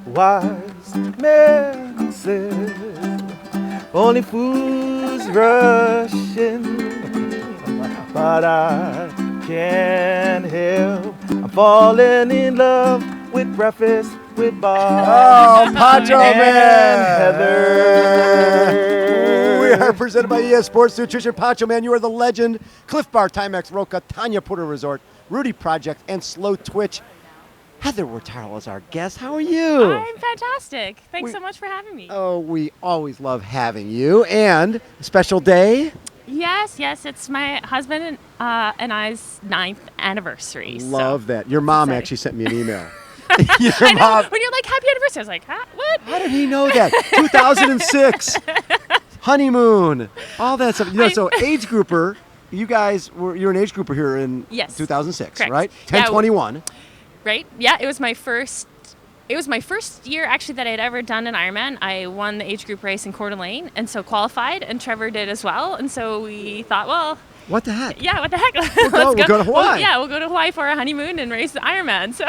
Wise men say only fools rush in, but I can't help. I'm falling in love with breakfast with Bob. Oh, Pancho and Man! Heather. We are presented by ES Sports Nutrition. Pancho Man, you are the legend. Cliff Bar, Timex, Roca, Tanya Porter Resort, Rudy Project, and Slow Twitch. Heather Wurtele is our guest. How are you? I'm fantastic. Thanks so much for having me. Oh, we always love having you. And a special day? Yes, it's my husband and I's 9th anniversary. Love that. Your mom exciting. actually sent me an email. I know. When you're like, happy anniversary, I was like, huh? What? How did he know that? 2006. Honeymoon. All that stuff. You know, so age grouper, you're an age grouper here in Yes. 2006, Correct. right? Yeah, 1021. Right? Yeah, it was my first year actually that I'd ever done an Ironman. I won the age group race in Coeur d'Alene and so qualified, and Trevor did as well. And so we thought, well, What the heck? yeah, what the heck? We'll go to Hawaii. We'll go to Hawaii for a honeymoon and race the Ironman. So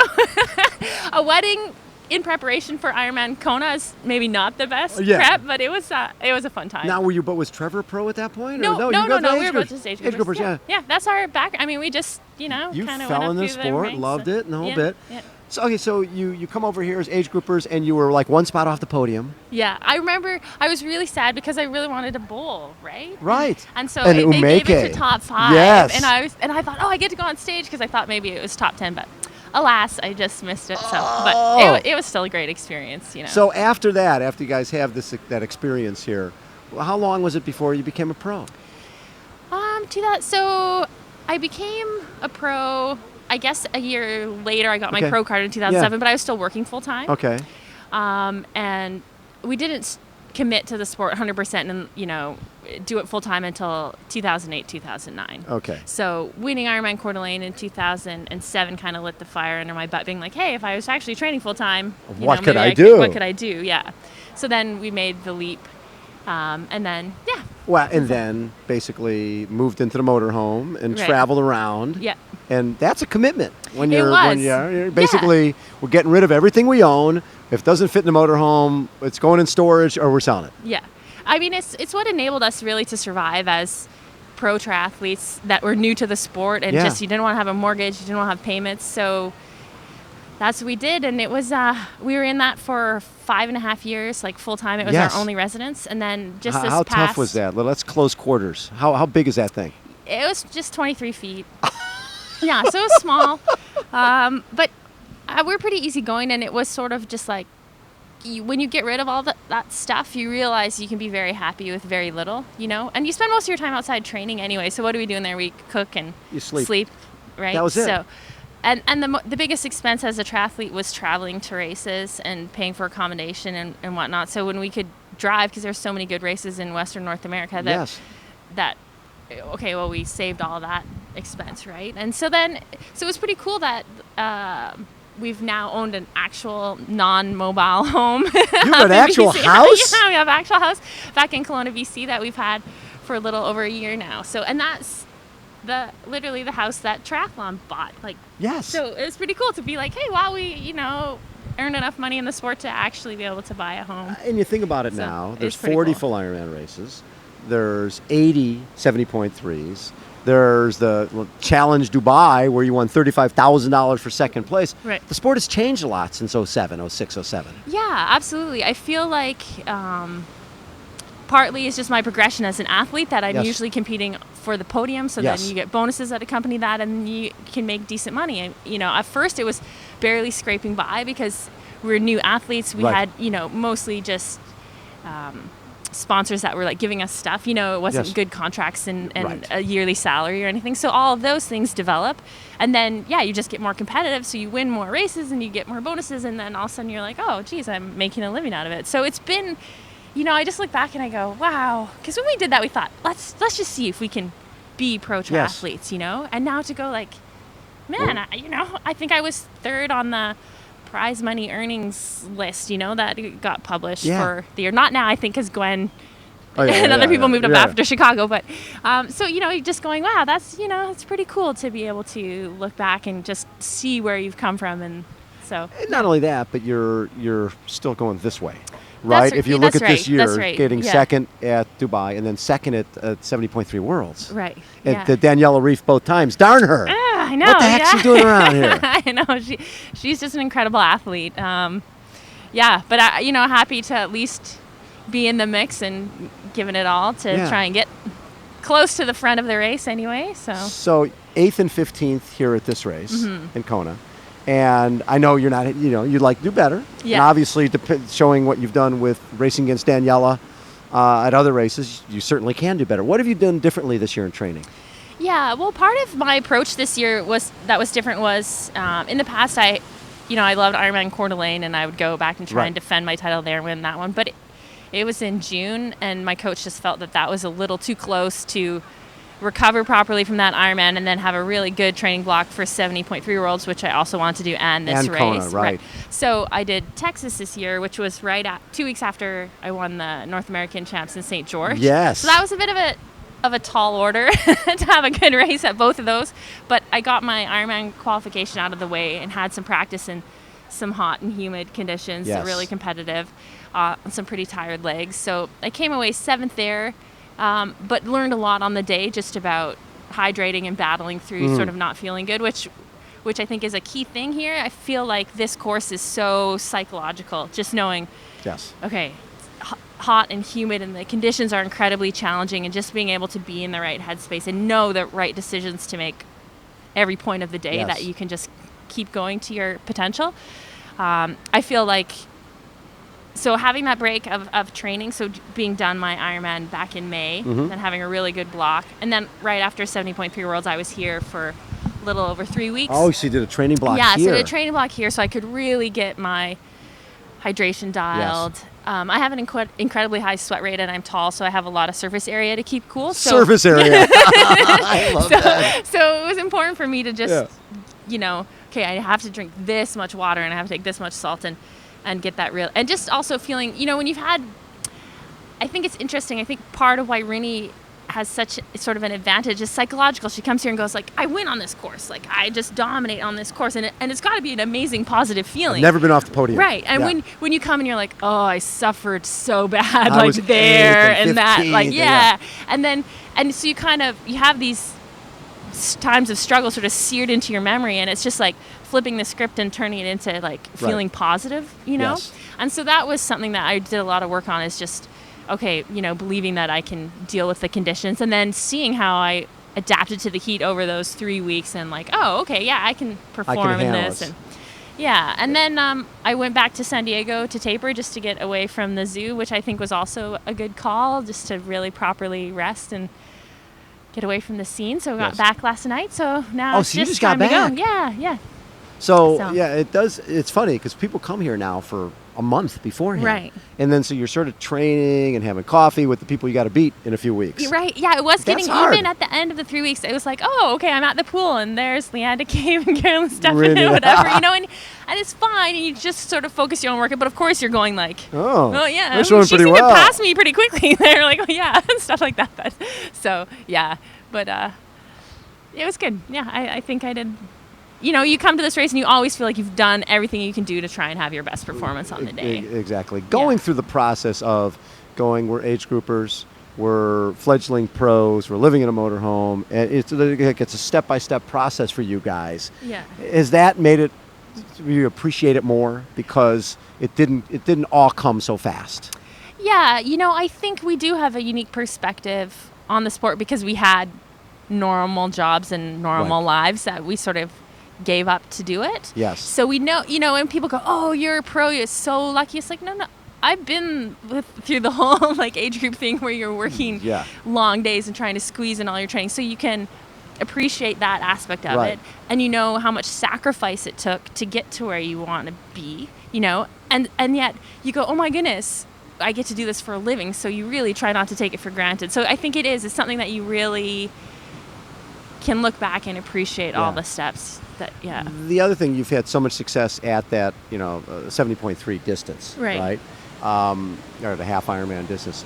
a wedding in preparation for Ironman Kona is maybe not the best prep, but it was a fun time. Now, was Trevor a pro at that point? No, or no, you guys we age were groups? both just age Age groupers. groupers, yeah. Yeah, that's our back. I mean, we just, You kind of went fell up in the through sport, ranks. loved it, and the whole Yeah, bit. yeah. So, okay, so you come over here as age groupers, and you were like one spot off the podium. Yeah, I remember I was really sad because I really wanted to bowl, right? Right. And so And they gave it Umeke. to top 5. Yes. And I thought, I get to go on stage because I thought maybe it was top 10, but alas, I just missed it. So, but it was still a great experience, So after you guys have that experience here, how long was it before you became a pro? So I became a pro. I guess a year later, I got my Okay. pro card in 2007, Yeah. but I was still working full time. Okay. And we didn't commit to the sport 100% and, do it full time until 2008, 2009. Okay. So winning Ironman Coeur d'Alene in 2007 kind of lit the fire under my butt, being like, hey, if I was actually training full time, What could I do? What could I do? Yeah. So then we made the leap. And then, yeah. Well, and then basically moved into the motorhome and Right. traveled around. Yeah. And that's a commitment when It you're was. you're basically we're getting rid of everything we own. If it doesn't fit in the motorhome, it's going in storage or we're selling it. Yeah. I mean, it's what enabled us really to survive as pro triathletes that were new to the sport and just you didn't want to have a mortgage, you didn't want to have payments. So that's what we did. And it was, we were in that for 5.5 years, like full time. It was Yes. our only residence. And then just How tough was that? Let's close quarters. How big is that thing? It was just 23 feet. Yeah, so it was small. But we're pretty easygoing, and it was sort of just like, when you get rid of all that stuff, you realize you can be very happy with very little, And you spend most of your time outside training anyway. So what do we do in there? We cook and You sleep. right? That was it. So, and the biggest expense as a triathlete was traveling to races and paying for accommodation and whatnot. So when we could drive, because there's so many good races in Western North America we saved all that expense, right? And so it was pretty cool that we've now owned an actual non-mobile home. You have an actual BC. house? Yeah, we have an actual house back in Kelowna, BC that we've had for a little over a year now. So, and that's literally the house that triathlon bought. Yes. So it was pretty cool to be like, hey, wow, we, earned enough money in the sport to actually be able to buy a home. And you think about it So, now, it's there's pretty 40 cool. full Ironman races. There's 80 70.3s. There's the Challenge Dubai where you won $35,000 for second place. Right. The sport has changed a lot since 07, 06, 07. Yeah, absolutely. I feel like partly it's just my progression as an athlete that I'm Yes. usually competing for the podium. So Yes. then you get bonuses that accompany that, and you can make decent money. And, at first it was barely scraping by because we were new athletes. We Right. had, mostly just sponsors that were like giving us stuff. It wasn't Yes. good contracts and Right. a yearly salary or anything. So all of those things develop, and then you just get more competitive. So you win more races and you get more bonuses, and then all of a sudden you're like, oh, geez, I'm making a living out of it. So it's been, I just look back and I go, wow, because when we did that, we thought let's just see if we can be pro Yes. triathletes, and now to go like, man, I think I was third on the prize money earnings list, that got published for the year. Not now, I think, because Gwen and other people moved up after Chicago. But so, you're just going, wow, that's, it's pretty cool to be able to look back and just see where you've come from and So And not only that, but you're still going this way, right? If you look that's at this right, year, that's right, getting yeah. second at Dubai and then second at 70.3 Worlds. right. At Yeah. the Daniela Reef both times. Darn her. I know. What the heck's she doing around here? I know. She's just an incredible athlete. Yeah, but happy to at least be in the mix and giving it all to Yeah. try and get close to the front of the race anyway. So 8th and 15th here at this race Mm-hmm. in Kona. And I know you're not, you'd like to do better. And Yeah. obviously, showing what you've done with racing against Daniela at other races, you certainly can do better. What have you done differently this year in training? Yeah, well, part of my approach this year was different was in the past I loved Ironman Coeur d'Alene and I would go back and try Right. and defend my title there and win that one. But it was in June and my coach just felt that was a little too close to recover properly from that Ironman and then have a really good training block for 70.3 Worlds, which I also wanted to do, and this And race. Kona, right. So I did Texas this year, which was 2 weeks after I won the North American Champs in St. George. Yes. So that was a bit of a tall order to have a good race at both of those. But I got my Ironman qualification out of the way and had some practice in some hot and humid conditions, Yes. really competitive, on some pretty tired legs. So I came away 7th there, but learned a lot on the day just about hydrating and battling through sort of not feeling good, which I think is a key thing here. I feel like this course is so psychological, just knowing, Yes. okay, hot and humid and the conditions are incredibly challenging, and just being able to be in the right headspace and know the right decisions to make every point of the day Yes. that you can just keep going to your potential. I feel like, so having that break of training, so being done my Ironman back in May, Mm-hmm. then having a really good block, and then right after 70.3 Worlds, I was here for a little over 3 weeks. Oh, so you did a training block Yeah, here. so I did a training block here so I could really get my hydration dialed. I have an incredibly high sweat rate and I'm tall, so I have a lot of surface area to keep cool. So, Surface area. I love that. so it was important for me to just, Yeah. Okay, I have to drink this much water and I have to take this much salt and get that real. And just also feeling, when you've had, I think it's interesting. I think part of why Rini has such sort of an advantage is psychological. She comes here and goes like, I win on this course. Like, I just dominate on this course. And it's got to be an amazing positive feeling. Never been off the podium. Right. And Yeah. when you come and you're like, oh, I suffered so bad, I was like there 8th and and that, 15th, like, and yeah. And so you have these times of struggle sort of seared into your memory, and it's just like flipping the script and turning it into like feeling positive, Yes. And so that was something that I did a lot of work on, is just, okay, believing that I can deal with the conditions, and then seeing how I adapted to the heat over those 3 weeks, and like, oh, okay, yeah, I can perform in handle this. this. And yeah, and then I went back to San Diego to taper just to get away from the zoo, which I think was also a good call, just to really properly rest and get away from the scene. So I got Yes. back last night. So now Oh, it's so you just just got time to back. go. Yeah. So, So- yeah, it's funny because people come here now for a month beforehand. Right. And then so you're sort of training and having coffee with the people you got to beat in a few weeks. You're right. Yeah, it was That's getting, hard. even at the end of the 3 weeks, it was like, oh, okay, I'm at the pool and there's Leanda Cave and Carolyn Stefan Really? and whatever, and it's fine. And you just sort of focus your own work. But of course you're going like, Oh, yeah, they're showing she's pretty even well. passed me pretty quickly. They're like, oh yeah, and stuff like that. So yeah, but it was good. Yeah, I think I did. You come to this race and you always feel like you've done everything you can do to try and have your best performance on the day. Exactly. Going through the process of we're age groupers, we're fledgling pros, we're living in a motorhome, and it's a step-by-step process for you guys. Yeah. Has that made it, you appreciate it more because it didn't all come so fast? Yeah, I think we do have a unique perspective on the sport because we had normal jobs and normal lives that we sort of gave up to do it. Yes. So we know, and people go, oh, you're a pro, you're so lucky. It's like, no, I've been through the whole like age group thing where you're working long days and trying to squeeze in all your training. So you can appreciate that aspect of it. And you know how much sacrifice it took to get to where you want to be, and yet you go, oh my goodness, I get to do this for a living. So you really try not to take it for granted. So I think it's something that you really can look back and appreciate all the steps that, The other thing, you've had so much success at that, 70.3 distance, right? Or the half Ironman distance.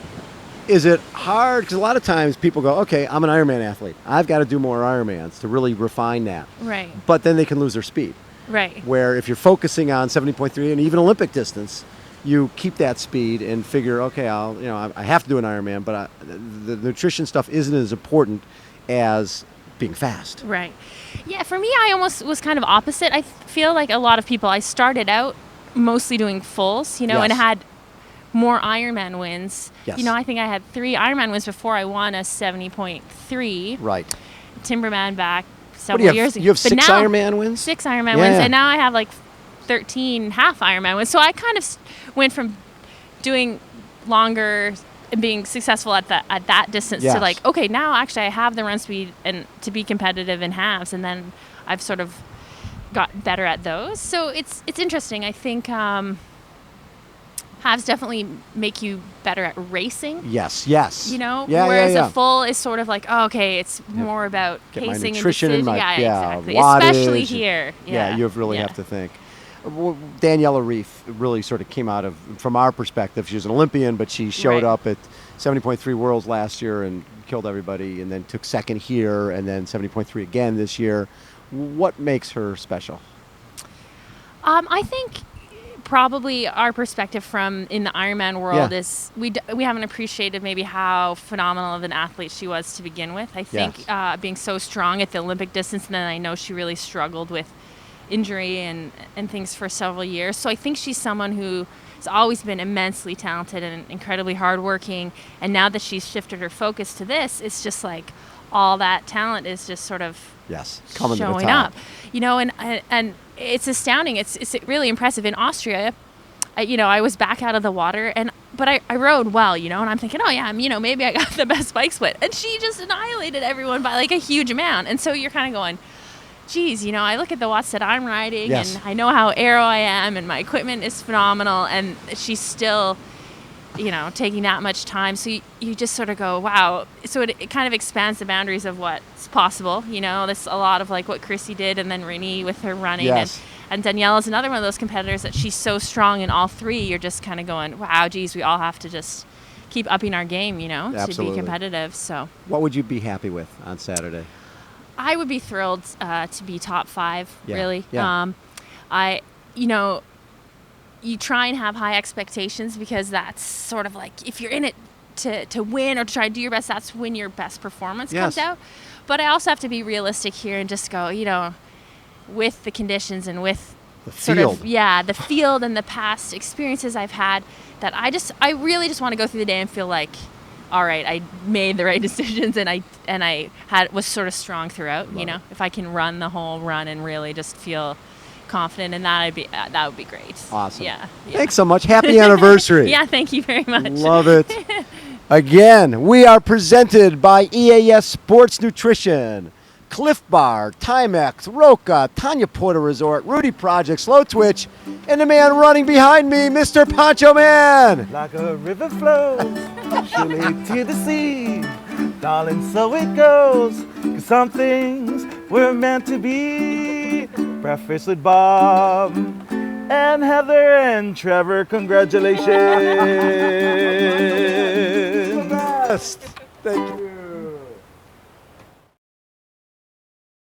Is it hard? Because a lot of times people go, okay, I'm an Ironman athlete. I've got to do more Ironmans to really refine that. Right. But then they can lose their speed. Right. Where if you're focusing on 70.3 and even Olympic distance, you keep that speed and figure, okay, I have to do an Ironman, but the nutrition stuff isn't as important as being fast. Right. Yeah, for me, I almost was kind of opposite. I feel like a lot of people, I started out mostly doing fulls, and Yes. had more Ironman wins. Yes. I think I had 3 Ironman wins before I won a 70.3. Right. Timberman back What do several you have? years ago. You have But 6 now, Ironman wins? 6 Ironman Yeah. wins, and now I have like 13 half Ironman wins. So I kind of went from doing longer and being successful at that distance Yes. to like, okay, now actually I have the run speed and to be competitive in halves, and then I've sort of got better at those. So it's interesting. I think halves definitely make you better at racing. Yes. Yes. Yeah, yeah. whereas a full is sort of like, oh, okay, it's more about Get my pacing nutrition and and decision. my Exactly. wattage. Especially here. Yeah, you really Yeah. have to think. Well, Daniela Reef really sort of came out of, from our perspective, she was an Olympian, but she showed Right. up at 70.3 Worlds last year and killed everybody, and then took second here, and then 70.3 again this year. What makes her special? I think probably our perspective from in the Ironman world Yeah. is we haven't appreciated maybe how phenomenal of an athlete she was to begin with. I think Yes. being so strong at the Olympic distance, and then I know she really struggled with injury and things for several years. So I think she's someone who has always been immensely talented and incredibly hardworking. And now that she's shifted her focus to this, it's just like all that talent is just sort of Yes, coming to the showing top. up. And it's astounding. It's really impressive. In Austria, I was back out of the water, but I rode well, and I'm thinking, oh yeah, maybe I got the best bike split, and she just annihilated everyone by like a huge amount. And so you're kind of going, geez, I look at the watts that I'm riding, Yes. and I know how aero I am, and my equipment is phenomenal, and she's still, taking that much time. So you just sort of go, wow. So it kind of expands the boundaries of what's possible. There's a lot of like what Chrissy did, and then Rini with her running, Yes. and Daniela's another one of those competitors that she's so strong in all 3. You're just kind of going, wow, geez, we all have to just keep upping our game, to Absolutely. be competitive. So What would you be happy with on Saturday? I would be thrilled to be top 5, Yeah, really. yeah. You try and have high expectations, because that's sort of like, if you're in it to win or to try to do your best, that's when your best performance Yes. comes out. But I also have to be realistic here and just go, with the conditions and with The sort field. of, the field and the past experiences I've had, that I really just want to go through the day and feel like, all right, I made the right decisions, and I was sort of strong throughout. Love it. If I can run the whole run and really just feel confident in that, that would be great. Awesome. Yeah. Thanks so much. Happy anniversary. Yeah. Thank you very much. Love it. Again, we are presented by EAS Sports Nutrition, Cliff Bar, Timex, Roca, Tanya Porter Resort, Rudy Project, Slow Twitch, and the man running behind me, Mr. Poncho Man. Like a river flows, surely to the sea. Darling, so it goes, 'cause some things were meant to be. Breakfast with Bob and Heather and Trevor, congratulations. Thank you.